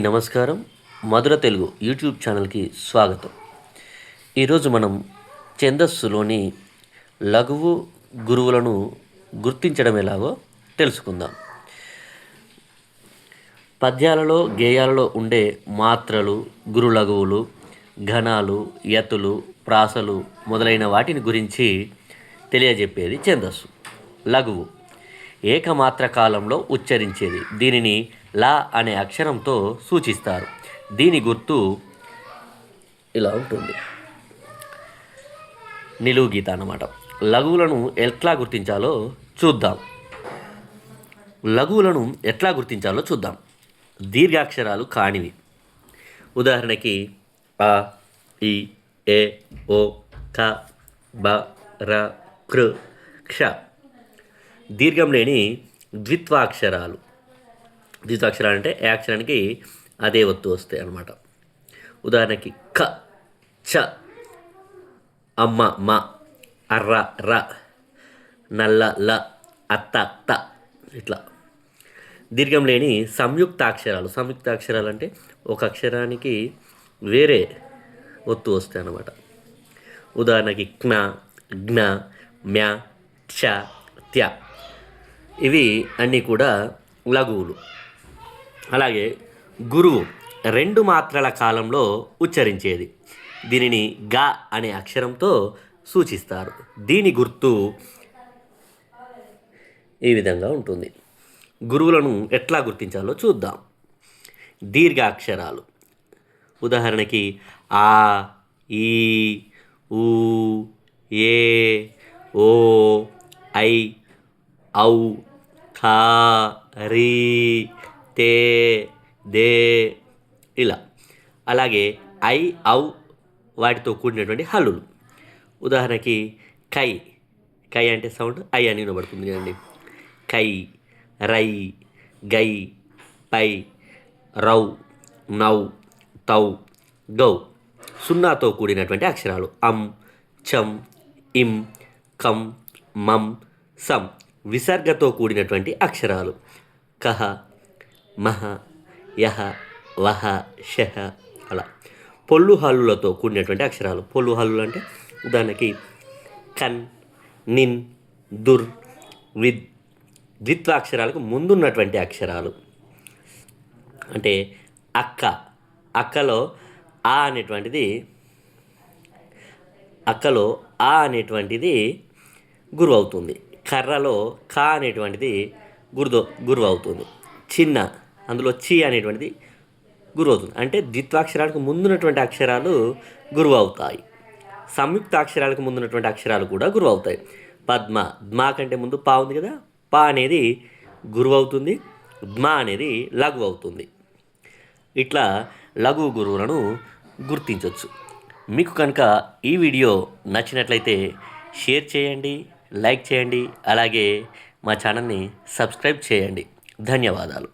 నమస్కారం. మధుర తెలుగు యూట్యూబ్ ఛానల్కి స్వాగతం. ఈరోజు మనం ఛందస్సులోని లఘువు గురువులను గుర్తించడం ఎలాగో తెలుసుకుందాం. పద్యాలలో గేయాలలో ఉండే మాత్రలు, గురు లఘువులు, ఘనాలు, యతులు, ప్రాసలు మొదలైన వాటిని గురించి తెలియజెప్పేది ఛందస్సు. లఘువు ఏకమాత్ర కాలంలో ఉచ్చరించేది. దీనిని లా అనే అక్షరంతో సూచిస్తారు. దీని గుర్తు ఇలా ఉంటుంది, నిలువు గీత అన్నమాట. లఘువులను ఎట్లా గుర్తించాలో చూద్దాం. దీర్ఘాక్షరాలు కానివి. ఉదాహరణకి అ, ఇ, ఏ, ఓ, క, బ, ర, కృ, క్ష. దీర్ఘం లేని ద్విత్వాక్షరాలు అంటే ఏ అక్షరానికి అదే ఒత్తు వస్తాయి అన్నమాట. ఉదాహరణకి క, చ, అమ్మ, మ, అర్ర, ర, నల్ల, ల, అత్త, త. ఇట్లా దీర్ఘం లేని సంయుక్తాక్షరాలు అంటే ఒక అక్షరానికి వేరే ఒత్తు వస్తాయి అన్నమాట. ఉదాహరణకి క్న, జ్ఞ, మ్య, క్ష, త్య. ఇవి అన్నీ కూడా లఘువులు. అలాగే గురువు 2 మాత్రల కాలంలో ఉచ్చరించేది. దీనిని గా అనే అక్షరంతో సూచిస్తారు. దీని గుర్తు ఈ విధంగా ఉంటుంది. గురువులను ఎట్లా గుర్తించాలో చూద్దాం. దీర్ఘాక్షరాలు. ఉదాహరణకి ఆ, ఈ, ఊ, ఏ, ఓ, ఐ, ఔ, ఖా, రీ, తే, దే, ఇలా. అలాగే ఐ, ఔ వాటితో కూడినటువంటి హల్లులు. ఉదాహరణకి కై అంటే సౌండ్ ఐ అని వినబడుతుంది కదండి. కై, రై, గై, పై, రౌ, నౌ, తౌ, గౌ. సున్నాతో కూడినటువంటి అక్షరాలు అం, చం, ఇం, కం, మం, సం. విసర్గతో కూడినటువంటి అక్షరాలు కహ, మహ, యహ, వహ, షహ. అలా పొల్లు హల్లులతో కూడినటువంటి అక్షరాలు. పొల్లు హల్లులు అంటే ఉదాహరణకి కన్, నిన్, దుర్, విద్. ద్విత్వాక్షరాలకు ముందున్నటువంటి అక్షరాలు అంటే అక్కలో ఆ అనేటువంటిది గురువు అవుతుంది. కర్రలో కా అనేటువంటిది గురువు అవుతుంది. చిన్న అందులో చి అనేటువంటిది గురువు అవుతుంది. అంటే ద్విత్వాక్షరాలకు ముందున్నటువంటి అక్షరాలు గురువు అవుతాయి. సంయుక్తాక్షరాలకు ముందున్నటువంటి అక్షరాలు కూడా గురువు అవుతాయి. పద్మ, ద్మా కంటే ముందు పా ఉంది కదా, పా అనేది గురువు అవుతుంది, ద్మా అనేది లఘువు అవుతుంది. ఇట్లా లఘువు గురువులను గుర్తించవచ్చు. మీకు కనుక ఈ వీడియో నచ్చినట్లయితే షేర్ చేయండి, లైక్ చేయండి, అలాగే మా ఛానల్ని సబ్స్క్రైబ్ చేయండి. ధన్యవాదాలు.